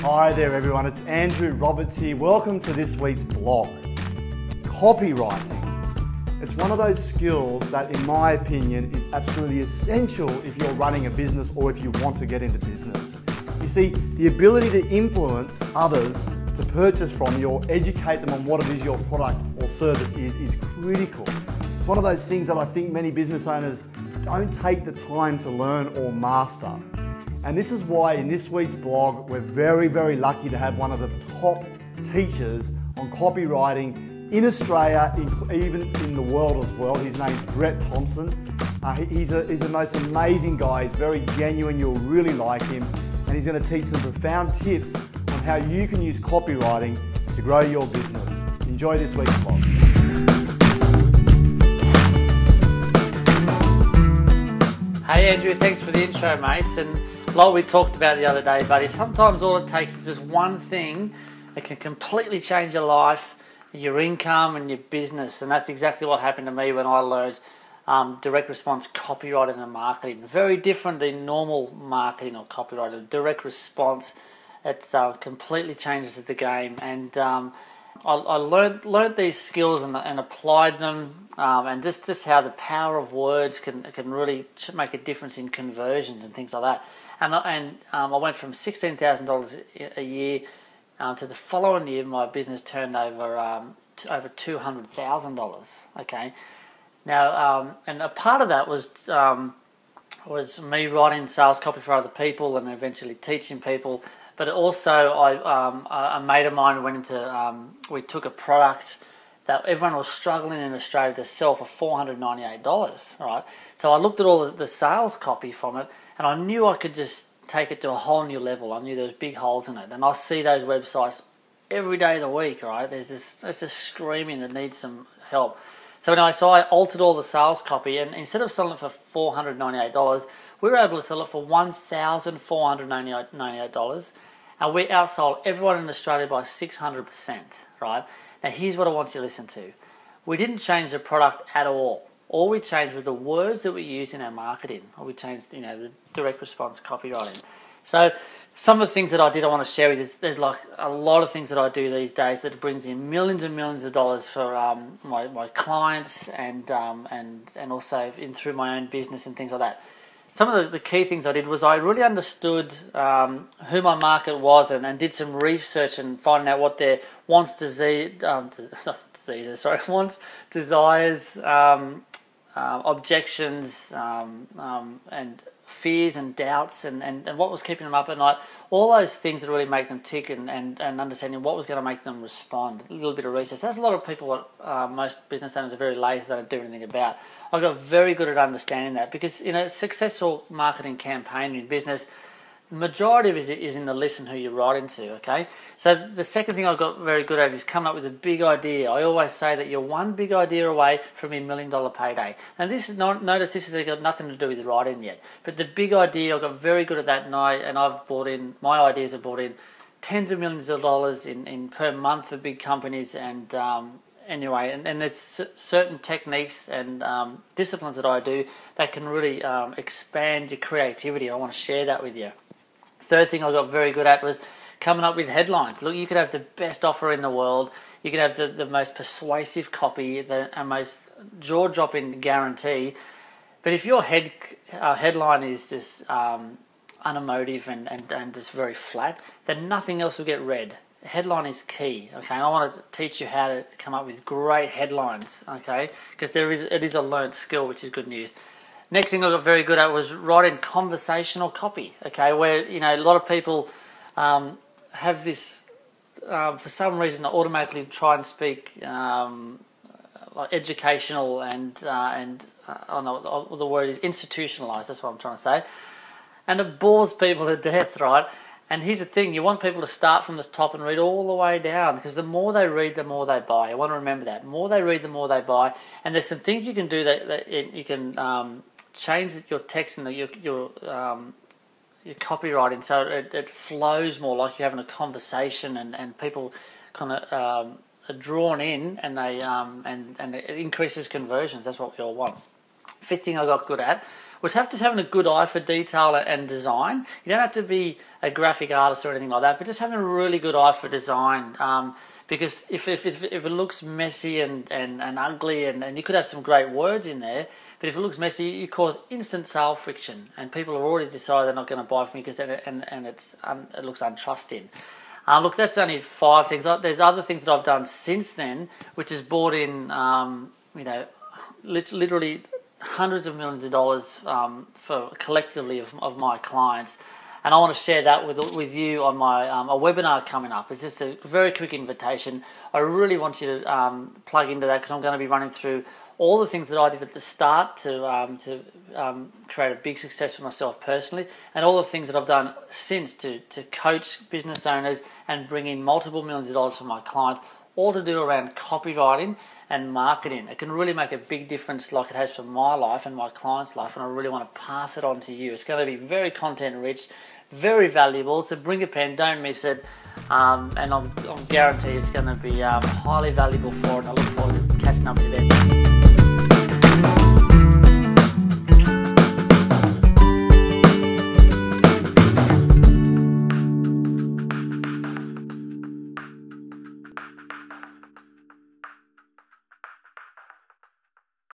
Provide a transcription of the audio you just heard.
Hi there everyone, it's Andrew Roberts here. Welcome to this week's blog. Copywriting. It's one of those skills that in my opinion is absolutely essential if you're running a business or if you want to get into business. You see, the ability to influence others to purchase from you or educate them on what it is your product or service is critical. It's one of those things that I think many business owners don't take the time to learn or master. And this is why in this week's blog, we're very lucky to have one of the top teachers on copywriting in Australia, even in the world as well. His name's Bret Thomson. He's the most amazing guy. He's very genuine. You'll really like him. And he's going to teach some profound tips on how you can use copywriting to grow your business. Enjoy this week's blog. Hey Andrew, thanks for the intro, mates. And like we talked about the other day, buddy, sometimes all it takes is just one thing that can completely change your life, your income and your business. And that's exactly what happened to me when I learned direct response copywriting and marketing. Very different than normal marketing or copywriting. Direct response, it completely changes the game. And I learned these skills and applied them, and just how the power of words can really make a difference in conversions and things like that. And I went from $16,000 a year to the following year, my business turned over over $200,000. Okay, now and a part of that was me writing sales copy for other people and eventually teaching people. But also, a mate of mine went into. We took a product that everyone was struggling in Australia to sell for $498. Right, so I looked at all the sales copy from it, and I knew I could just take it to a whole new level. I knew there was big holes in it, and I see those websites every day of the week. Right, there's this screaming that needs some help. So anyway, I altered all the sales copy, and instead of selling it for $498, we were able to sell it for $1,498, and we outsold everyone in Australia by 600%. Right. Now here's what I want you to listen to. We didn't change the product at all. All we changed were the words that we use in our marketing. Or we changed, the direct response copywriting. So some of the things that I did, I want to share with you. There's like a lot of things that I do these days that brings in millions and millions of dollars for my clients and also through my own business and things like that. Some of the key things I did was I really understood who my market was and did some research and finding out what their wants, desires, objections, and fears and doubts and what was keeping them up at night. All those things that really make them tick and understanding what was going to make them respond. A little bit of research. There's a lot of people, most business owners are very lazy, they don't do anything about. I got very good at understanding that because in a successful marketing campaign in business, the majority of it is in the listen who you're writing to, okay? So the second thing I got very good at is coming up with a big idea. I always say that you're one big idea away from your $1 million payday. Now notice this has got nothing to do with writing yet, but the big idea, I got very good at that, and I've brought in, my ideas have brought in tens of millions of dollars in per month for big companies, and anyway, and there's certain techniques and disciplines that I do that can really expand your creativity. I want to share that with you. Third thing I got very good at was coming up with headlines. Look, you could have the best offer in the world, you could have the most persuasive copy, the most jaw-dropping guarantee, but if your headline is just unemotive and just very flat, then nothing else will get read. Headline is key, okay? And I want to teach you how to come up with great headlines, okay? Because it is a learnt skill, which is good news. Next thing I got very good at was writing conversational copy, okay, where, a lot of people have this, for some reason, automatically try and speak like educational and I don't know what the word is, institutionalized, that's what I'm trying to say, and it bores people to death, right? And here's the thing, you want people to start from the top and read all the way down, because the more they read, the more they buy. I want to remember that. The more they read, the more they buy. And there's some things you can do that you can change your text and your copywriting so it flows more like you're having a conversation, and people kind of are drawn in, and they and it increases conversions. That's what we all want. Fifth thing I got good at was just having a good eye for detail and design. You don't have to be a graphic artist or anything like that, but just having a really good eye for design. Because if it looks messy and ugly, and you could have some great words in there, but if it looks messy, you cause instant sale friction, and people have already decided they're not going to buy from you because it looks untrusting. Look, that's only 5 things. There's other things that I've done since then, which has brought in, literally hundreds of millions of dollars for collectively of my clients. And I want to share that with you on my a webinar coming up. It's just a very quick invitation. I really want you to plug into that, because I'm going to be running through all the things that I did at the start to create a big success for myself personally, and all the things that I've done since to coach business owners and bring in multiple millions of dollars for my clients, all to do around copywriting and marketing. It can really make a big difference, like it has for my life and my clients' life, and I really want to pass it on to you. It's going to be very content rich, very valuable, so bring a pen, don't miss it, and I'm guaranteed it's going to be highly valuable for it, and I look forward to catching up with you then.